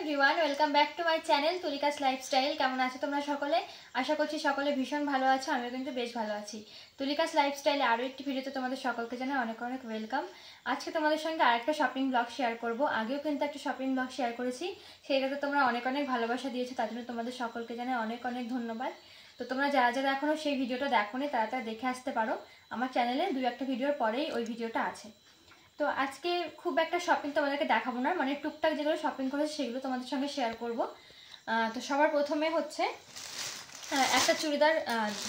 Everyone welcome back to my channel Tulika's lifestyle. केमन आछो तोमरा सकले? आशा करछि सकले भीषण भालो आछो। आमिও किन्तु बेश भालो आछि। तुलिकास लाइफस्टाइल आरो एकटी भिडियोते तोमादेर सकलके जानाई अनेक अनेक वेलकाम। आजके तोमादेर संगे आरेकटा शपिंग ब्लग शेयर करब। आगेও किन्तु एकटा शपिंग ब्लग शेयर करेछि, सेटाते तोमरा अनेक अनेक भालोबासा दियेछो, तार जोन्नो तोमादेर सकलके जानाई अनेक अनेक धन्यवाद। तो तोमरा जारा जारा एखोनो सेई भिडियोटा देखोनि तारा तारा देखे आसते पारो। आमार चैनेले दुई एकटा भिडियोर परेई ओई भिडियोटा आछे। तो आज के खूब एक शपिंग तुम्हारे देखाबो ना, माने टुकटाक जेगुलो शपिंग करेछि सेगुलो तोमादेर संगे शेयर करब। तो सबार प्रथमे होच्छे একটা চুড়িদার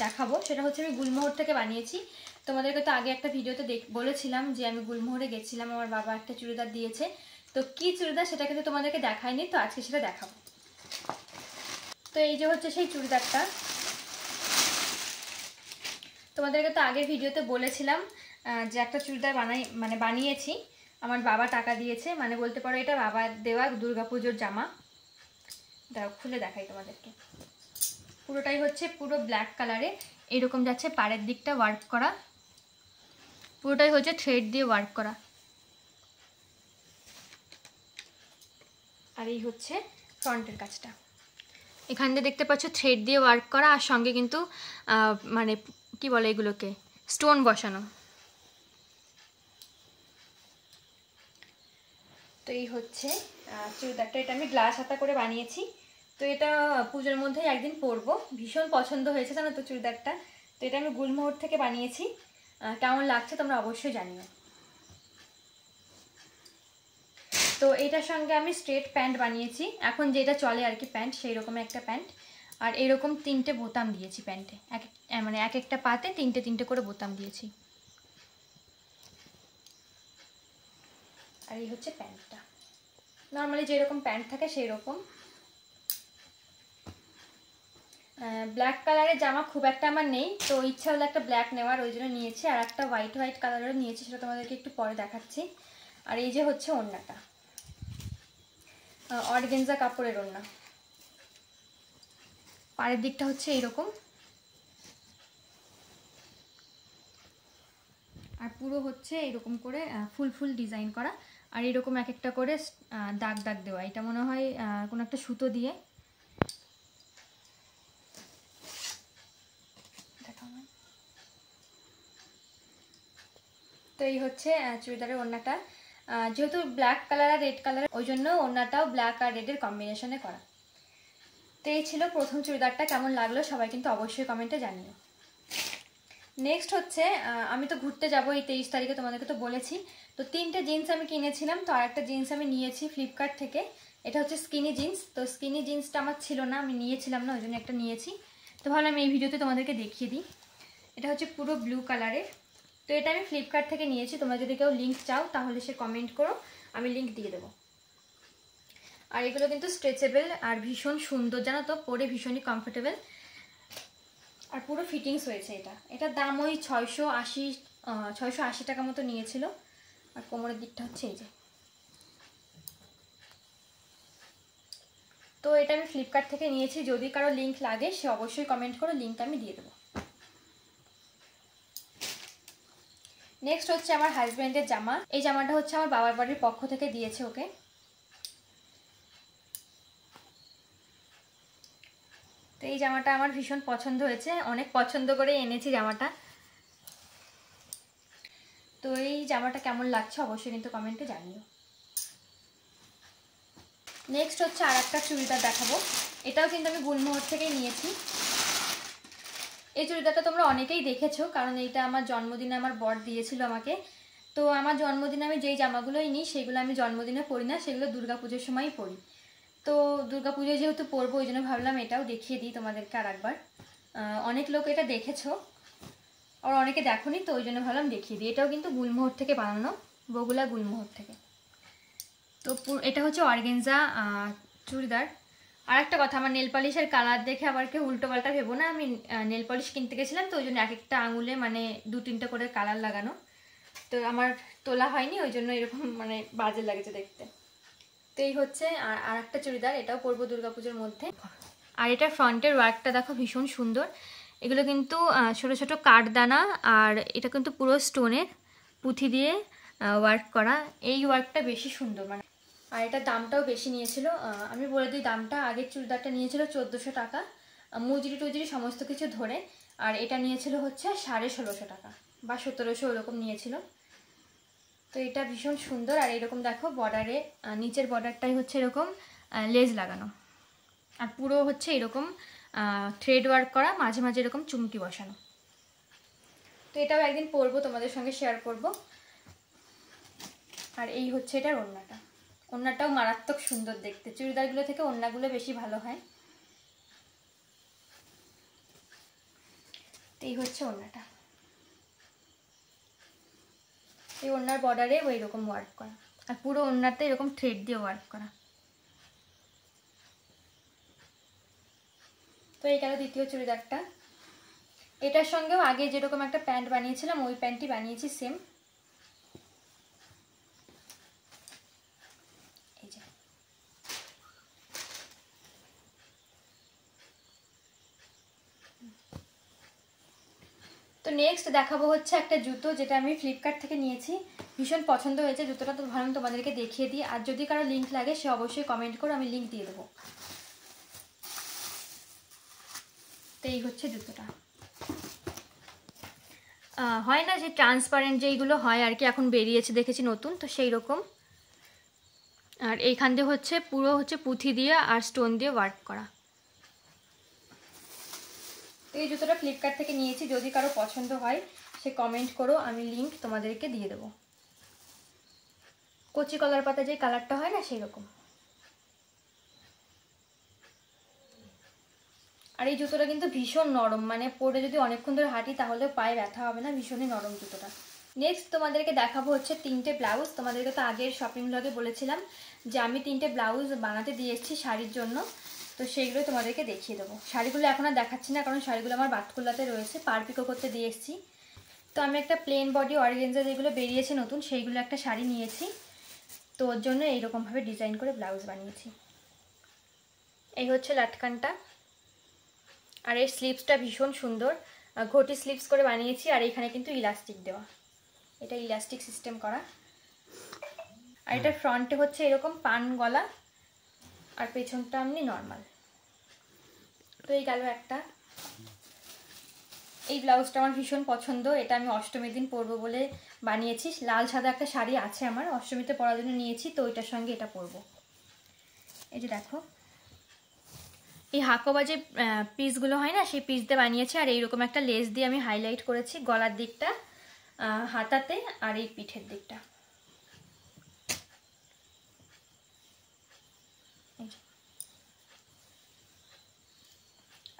দেখাবো, সেটা হচ্ছে আমি গুলমোহর থেকে বানিয়েছি। তোমাদেরকে তো আগে একটা ভিডিওতে বলেছিলাম যে আমি গুলমোহরে গেছিলাম, আমার বাবা একটা চুড়িদার দিয়েছে। তো কি চুড়িদার সেটা কিন্তু তোমাদেরকে দেখাইনি, তো আজকে সেটা দেখাবো। তো এই যে হচ্ছে সেই চুড়িদারটা, তোমাদেরকে তো আগের ভিডিওতে বলেছিলাম যে একটা চুড়িদার বানিয়েছি, আমার বাবা টাকা দিয়েছে, মানে বলতে পারো এটা বাবার দেওয়া দুর্গাপুজোর জামা। দাও খুলে দেখাই তোমাদেরকে। পুরোটাই হচ্ছে পুরো ব্ল্যাক কালারে, এরকম যাচ্ছে পাড়ের দিকটা ওয়ার্ক করা, পুরোটাই হচ্ছে থ্রেড দিয়ে ওয়ার্ক করা। আর এই হচ্ছে ফ্রন্টের কাজটা, এখান দিয়ে দেখতে পাচ্ছ থ্রেড দিয়ে ওয়ার্ক করা, আর সঙ্গে কিন্তু মানে কি বলে এগুলোকে স্টোন বসানো। তো এই হচ্ছে চুড়িদারটা, এটা আমি গ্লাস হাতা করে বানিয়েছি। তো এটা পুজোর মধ্যে একদিন পরবো, ভীষণ পছন্দ হয়েছে জানো তো চুড়িদারটা। তো এটা আমি গুলমোহর থেকে বানিয়েছি, কেমন লাগছে তোমরা অবশ্যই জানিও। তো এটার সঙ্গে আমি স্ট্রেট প্যান্ট বানিয়েছি, এখন যেটা চলে আর কি প্যান্ট, সেই রকম একটা প্যান্ট। আর এরকম 3টে বোতাম দিয়েছি প্যান্টে, মানে এক একটা পাতে 3টে করে বোতাম দিয়েছি। আর এই হচ্ছে প্যান্টটা, নর্মালি যেরকম প্যান্ট থাকে সেই রকম। ব্ল্যাক কালারের জামা খুব একটা আমার নেই, তো ইচ্ছা হলো একটা ব্ল্যাক নেওয়ার, ওই জন্য নিয়েছি। আর একটা হোয়াইট কালারেরও নিয়েছি, সেটা তোমাদেরকে একটু পরে দেখাচ্ছি। আর এই যে হচ্ছে ওড়নাটা, অর্গানজা কাপড়ের ওড়না, পাড়ের দিকটা হচ্ছে এইরকম, আর পুরো হচ্ছে এরকম করে ফুল ফুল ডিজাইন করা, আর এরকম এক একটা করে দাগ দাগ দেওয়া। এটা মনে হয় কোনো একটা সুতো দিয়ে। তো এই হচ্ছে চুড়িদারের ওড়নাটা, যেহেতু ব্ল্যাক কালার আর রেড কালার, ওই জন্য ওড়নাটাও ব্ল্যাক আর রেডের কম্বিনেশনে করা। তো এই ছিল প্রথম চুড়িদারটা, কেমন লাগলো সবাই কিন্তু অবশ্যই কমেন্টে জানিও। নেক্সট হচ্ছে আমি তো ঘুরতে যাবো এই 23 তারিখে, তোমাদেরকে তো বলেছি। তো 3টে জিন্স আমি কিনেছিলাম, তো আরেকটা জিন্স আমি নিয়েছি ফ্লিপকার্ট থেকে। এটা হচ্ছে স্কিনি জিন্স, তো স্কিনি জিন্সটা আমার ছিল না, আমি নিয়েছিলাম না, ওই জন্য একটা নিয়েছি। তো ভালো আমি এই ভিডিওতে তোমাদেরকে দেখিয়ে দিই। এটা হচ্ছে পুরো ব্লু কালারের, তো এটা আমি ফ্লিপকার্ট থেকে নিয়েছি। তোমরা যদি কেউ লিঙ্ক চাও তাহলে সে কমেন্ট করো, আমি লিঙ্ক দিয়ে দেবো। আর এগুলো কিন্তু স্ট্রেচেবল আর ভীষণ সুন্দর জানো তো, পরে ভীষণই কমফোর্টেবল, আর পুরো ফিটিংস হয়েছে। এটার দাম ওই 680 টাকা মতো নিয়েছিল। আর কোমরের দিকটা হচ্ছে এই যে। তো এটা আমি ফ্লিপকার্ট থেকে নিয়েছি, যদি কারো লিঙ্ক লাগে সে অবশ্যই কমেন্ট করো, লিঙ্ক আমি দিয়ে দেবো। নেক্সট হচ্ছে আমার হাজব্যান্ডের জামা, এই জামাটা হচ্ছে আমার বাবার বাড়ির পক্ষ থেকে দিয়েছে ওকে। তো এই জামাটা আমার ভীষণ পছন্দ হয়েছে, অনেক পছন্দ করে এনেছি জামাটা। তো এই জামাটা কেমন লাগছে অবশ্যই কিন্তু কমেন্টে জানিও। নেক্সট হচ্ছে আর একটা চুড়িদার দেখাবো, এটাও কিন্তু আমি গুলমোহর থেকেই নিয়েছি। এই চুড়িদারটা তোমরা অনেকেই দেখেছো, কারণ এইটা আমার জন্মদিনে আমার বর দিয়েছিল আমাকে। তো আমার জন্মদিনে আমি যেই জামাগুলোই নিই সেগুলো আমি জন্মদিনে পরি না, সেগুলো দুর্গাপুজোর সময়ই পরি। তো দুর্গাপুজোয় যেহেতু পরবো ওই জন্য ভাবলাম এটাও দেখিয়ে দিই তোমাদেরকে আর একবার। অনেক লোক এটা দেখেছো আর অনেকে দেখোনি, তো ওই জন্য ভাবলাম দেখিয়ে দিই। এটাও কিন্তু গুলমোহর থেকে বানানো, বগুলা গুলমোহর থেকে। তো এটা হচ্ছে অর্গানজা চুড়িদার। আর একটা কথা, আমার নেল পলিশের কালার দেখে আবার কেউ উল্টো পাল্টা ভেবো না, আমি নেল পলিশ কিনতে গেছিলাম, তো ওই জন্য এক একটা আঙুলে মানে 2-3টা করে কালার লাগানো, তো আমার তোলা হয়নি, ওই জন্য এরকম মানে বাজে লাগছে দেখতে। তো এই হচ্ছে আর একটা চুড়িদার, এটাও পরবো দুর্গাপুজোর মধ্যে। আর এটার ফ্রন্টের ওয়ার্কটা দেখো ভীষণ সুন্দর, এগুলো কিন্তু ছোট ছোট কাঠদানা, আর এটা কিন্তু পুরো স্টোনের পুঁথি দিয়ে ওয়ার্ক করা। এই ওয়ার্কটা বেশি সুন্দর, মানে আর এটার দামটাও বেশি নিয়েছিল। আমি বলে দিই দামটা, আগের চুড়িদারটা নিয়েছিল 1400 টাকা মজুরি টুজুরি সমস্ত কিছু ধরে, আর এটা নিয়েছিল হচ্ছে 1650 টাকা বা 1700 ওরকম নিয়েছিল। তো এটা ভীষণ সুন্দর। আর এরকম দেখো বর্ডারে, নিচের বর্ডারটাই হচ্ছে এরকম লেজ লাগানো, আর পুরো হচ্ছে এরকম থ্রেড ওয়ার্ক করা, মাঝে মাঝে এরকম চুমকি বসানো। তো এটাও একদিন পরবো, তোমাদের সঙ্গে শেয়ার করব। আর এই হচ্ছে এটার ওড়নাটা, ওড়নাটাও মারাত্মক সুন্দর দেখতে, চুড়িদারগুলো থেকে ওড়নাগুলো বেশি ভালো হয়। তো এই হচ্ছে ওড়নাটা, এই ওড়নার বর্ডারে ওই রকম ওয়ার্ক করা, আর পুরো ওড়নাতে এরকম থ্রেড দিয়ে ওয়ার্ক করা। তো এই গেল দ্বিতীয় চুড়িদারটা। এটার সঙ্গেও আগে যেরকম একটা প্যান্ট বানিয়েছিলাম ওই প্যান্টটি বানিয়েছি সেম। এই যে তো নেক্সট দেখাবো হচ্ছে একটা জুতো, যেটা আমি ফ্লিপকার্ট থেকে নিয়েছি, ভীষণ পছন্দ হয়েছে জুতোটা। তো ভাবলাম তোমাদেরকে দেখিয়ে দিই, আর যদি কারো লিঙ্ক লাগে সে অবশ্যই কমেন্ট করো, আমি লিঙ্ক দিয়ে দেবো। তো এই হচ্ছে জুতোটা, হয় না যে ট্রান্সপারেন্ট যেইগুলো হয় আর কি, এখন বেরিয়েছে দেখেছি নতুন, তো সেই রকম। আর এইখান দিয়ে হচ্ছে পুরো হচ্ছে পুঁথি দিয়ে আর স্টোন দিয়ে ওয়ার্ক করা। তো এই জুতোটা ফ্লিপকার্ট থেকে নিয়েছি, যদি কারো পছন্দ হয় সে কমেন্ট করো, আমি লিঙ্ক তোমাদেরকে দিয়ে দেবো। কচি কলার পাতা যে কালারটা হয় না সেই রকম। আর এই জুতোটা কিন্তু ভীষণ নরম, মানে পরে যদি অনেকক্ষণ ধরে হাঁটি তাহলে পায়ে ব্যথা হবে না, ভীষণই নরম জুতোটা। নেক্সট তোমাদেরকে দেখাবো হচ্ছে 3টে ব্লাউজ। তোমাদেরকে তো আগের শপিং ব্লগে বলেছিলাম যে আমি 3টে ব্লাউজ বানাতে দিয়ে এসেছি শাড়ির জন্য, তো সেইগুলো তোমাদেরকে দেখিয়ে দেবো। শাড়িগুলো এখন আর দেখাচ্ছি না, কারণ শাড়িগুলো আমার বাটকুল্লাতে রয়েছে, পারপিকো করতে দিয়ে এসেছি। তো আমি একটা প্লেন বডি অর্গানজা যেগুলো বেরিয়েছে নতুন, সেইগুলো একটা শাড়ি নিয়েছি, তো ওর জন্য এইরকমভাবে ডিজাইন করে ব্লাউজ বানিয়েছি। এই হচ্ছে লাটকানটা, আর এর স্লিভসটা ভীষণ সুন্দর, ঘটি স্লিভস করে বানিয়েছি, আর এখানে কিন্তু ইলাস্টিক দেওয়া, এটা ইলাস্টিক সিস্টেম করা। আর এটার ফ্রন্টে হচ্ছে এরকম পান গলা, আর পেছনটা এমনি নর্মাল। তো এই গেল একটা। এই ব্লাউজটা আমার ভীষণ পছন্দ, এটা আমি অষ্টমীর দিন পরবো বলে বানিয়েছি। লাল সাদা একটা শাড়ি আছে আমার, অষ্টমীতে পরার জন্য নিয়েছি, তো ওইটার সঙ্গে এটা পরবো। এই যে দেখো, এই হাকোবা যে পিসগুলো হয় না সেই পিস দিয়ে বানিয়েছি, আর এইরকম একটা লেস দিয়ে আমি হাইলাইট করেছি গলার দিকটা, হাতাতে, আর এই পিঠের দিকটা।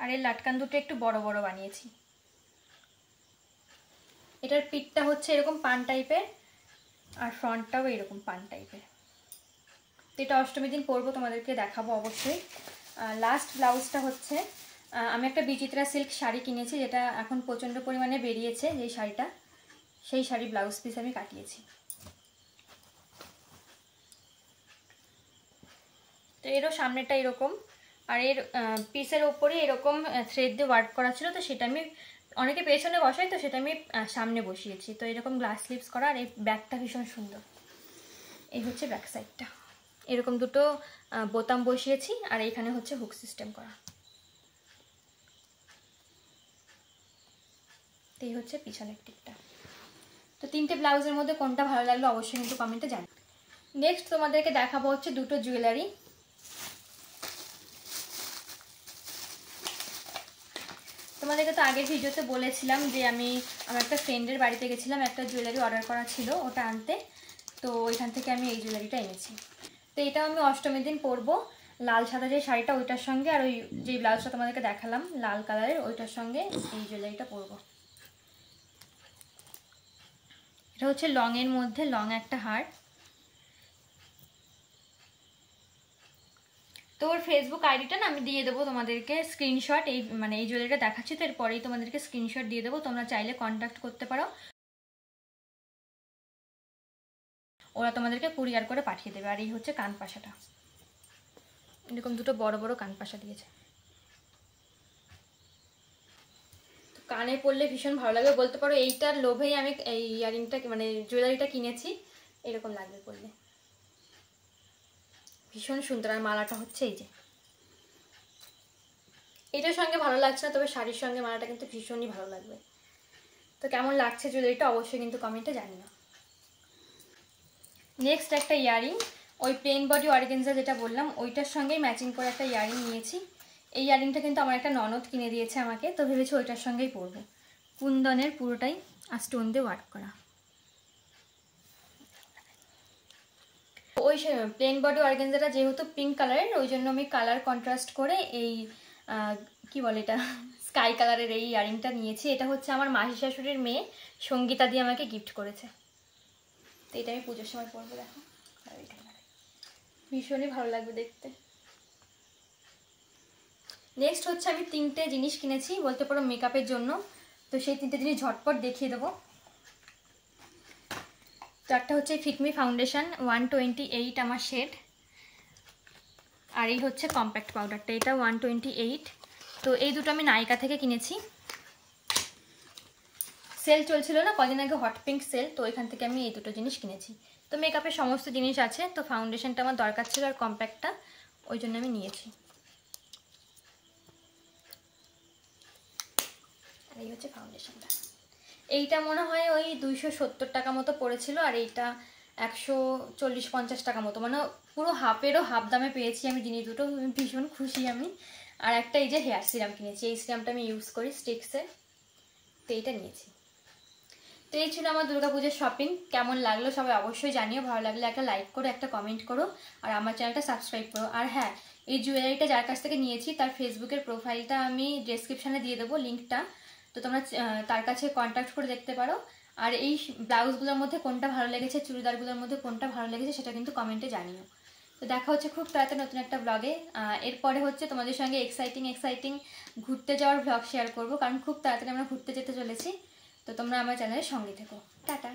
আর এই লাটকান দুটো একটু বড় বড় বানিয়েছি। এটার পিঠটা হচ্ছে এরকম পান টাইপের, আর ফ্রন্টটাও এরকম পান টাইপের। তো এটা অষ্টমীর দিন পরবো, তোমাদেরকে দেখাবো অবশ্যই। লাস্ট ব্লাউজটা হচ্ছে, আমি একটা বিচিত্রা সিল্ক শাড়ি কিনেছি, যেটা এখন প্রচণ্ড পরিমাণে বেরিয়েছে যেই শাড়িটা, সেই শাড়ি ব্লাউজ পিস আমি কাটিয়েছি। তো এরও সামনেটা এরকম, আর এর পিসের ওপরে এরকম থ্রেড দিয়ে ওয়ার্ক করা ছিল, তো সেটা আমি, অনেকে পেছনে বসাই, তো সেটা আমি সামনে বসিয়েছি। তো এরকম গ্লাস স্লিভস করা, আর এই ব্যাকটা ভীষণ সুন্দর। এই হচ্ছে ব্যাক সাইডটা, এরকম দুটো বোতাম বসিয়েছি, আর এইখানে হচ্ছে হুক সিস্টেম করা। তো এই হচ্ছে পিছনের দিকটা। তো 3টে ব্লাউজের মধ্যে কোনটা ভালো লাগলো অবশ্যই কিন্তু কমেন্টে জানাবে। নেক্সট তোমাদেরকে দেখাবো হচ্ছে দুটো জুয়েলারি। তোমাদেরকে তো আগের ভিডিওতে বলেছিলাম যে আমি আমার একটা ফ্রেন্ডের বাড়িতে গেছিলাম, একটা জুয়েলারি অর্ডার করা ছিল, ওটা আনতে, তো ওইখান থেকে আমি এই জুয়েলারিটা এনেছি। তো এটাও আমি অষ্টমীর দিন পরবো, লাল সাদা যে শাড়িটা ওইটার সঙ্গে, আর ওই যে ব্লাউজটা তোমাদেরকে দেখালাম লাল কালারের ওইটার সঙ্গে এই জুয়েলারিটা পরবো। এটা হচ্ছে লং এর মধ্যে লং একটা হার। তো ওর ফেসবুক আইডিটা না আমি দিয়ে দেবো তোমাদেরকে স্ক্রিনশট, এই মানে এই জুয়েলারিটা দেখাচ্ছি, তো এরপরেই তোমাদেরকে স্ক্রিনশট দিয়ে দেবো, তোমরা চাইলে কন্ট্যাক্ট করতে পারো, ওরা তোমাদেরকে কুরিয়ার করে পাঠিয়ে দেবে। আর এই হচ্ছে কানপাশাটা, এরকম দুটো বড় বড় কানপাশা দিয়েছে, কানে পরলে ভীষণ ভালো লাগবে, বলতে পারো এইটার লোভেই আমি এই ইয়ারিংটা মানে জুয়েলারিটা কিনেছি, এরকম লাগবে পরলে। ভীষণ সুন্দর। আর মালাটা হচ্ছে এই যে, এটার সঙ্গে ভালো লাগছে না, তবে শাড়ির সঙ্গে মালাটা কিন্তু ভীষণই ভালো লাগবে। তো কেমন লাগছে জুয়েলারিটা অবশ্যই কিন্তু কমেন্টে জানিও। নেক্সট একটা ইয়ারিং, ওই প্লেন বডি অর্গানজা যেটা বললাম ওইটার সঙ্গেই ম্যাচিং করে একটা ইয়ারিং নিয়েছি। এই ইয়ারিংটা কিন্তু আমার একটা ননদ কিনে দিয়েছে আমাকে, তো ভেবেছি ওইটার সঙ্গেই পরবো। কুন্দনের পুরোটাই আর স্টোন দিয়ে ওয়ার্ক করা। ওই প্লেন বডি অর্গানজাটা যেহেতু পিঙ্ক কালারের, ওই জন্য আমি কালার কন্ট্রাস্ট করে এই কি বলে এটা, স্কাই কালারের এই ইয়ারিংটা নিয়েছি। এটা হচ্ছে আমার মাসি শাশুড়ির মেয়ে সঙ্গীতা দিয়ে আমাকে গিফট করেছে। তো এটা আমি পুজোর সময় পরবো, দেখো ভীষণই ভালো লাগবে দেখতে। নেক্সট হচ্ছে আমি 3টে জিনিস কিনেছি বলতে পারো মেকআপের জন্য। তো সেই 3টে জিনিস ঝটপট দেখিয়ে দেবো। তো একটা হচ্ছে ফিটমি ফাউন্ডেশন 128 আমার শেড, আর এই হচ্ছে কম্প্যাক্ট পাউডারটা, এটা 128। তো এই দুটো আমি নাইকা থেকে কিনেছি। সেল চলছিল না কদিন আগে, হট পিঙ্ক সেল, তো এখান থেকে আমি এই দুটো জিনিস কিনেছি। তো মেকআপের সমস্ত জিনিস আছে, তো ফাউন্ডেশনটা আমার দরকার ছিল আর কম্প্যাক্টটা, ওই জন্য আমি নিয়েছি। আর এই হচ্ছে ফাউন্ডেশনটা। এইটা মনে হয় ওই 270 টাকা মতো পড়েছিল, আর এইটা 140-50 টাকা মতো, মানে পুরো হাফেরও হাফ দামে পেয়েছি আমি জিনিস দুটো, ভীষণ খুশি আমি। আর একটা এই যে হেয়ার সিরাম কিনেছি, এই সিরামটা আমি ইউজ করি স্টিক্সের, তো এইটা নিয়েছি। তো এই ছিল আমার দুর্গাপুজোর শপিং। কেমন লাগলো সবাই অবশ্যই জানিও, ভালো লাগলে একটা লাইক করো, একটা কমেন্ট করো, আর আমার চ্যানেলটা সাবস্ক্রাইব করো। আর হ্যাঁ, এই জুয়েলারিটা যার কাছ থেকে নিয়েছি তার ফেসবুকের প্রোফাইলটা আমি ডেসক্রিপশানে দিয়ে দেবো লিঙ্কটা, তো তোমরা তার কাছে কন্ট্যাক্ট করে দেখতে পারো। আর এই ব্লাউজগুলোর মধ্যে কোনটা ভালো লেগেছে, চুড়িদারগুলোর মধ্যে কোনটা ভালো লেগেছে সেটা কিন্তু কমেন্টে জানিও। তো দেখা হচ্ছে খুব তাড়াতাড়ি নতুন একটা ব্লগে। এরপরে হচ্ছে তোমাদের সঙ্গে এক্সাইটিং ঘুরতে যাওয়ার ব্লগ শেয়ার করব, কারণ খুব তাড়াতাড়ি আমরা ঘুরতে যেতে চলেছি। তো তোমরা আমার চ্যানেলের সঙ্গে থেকো। টাটা।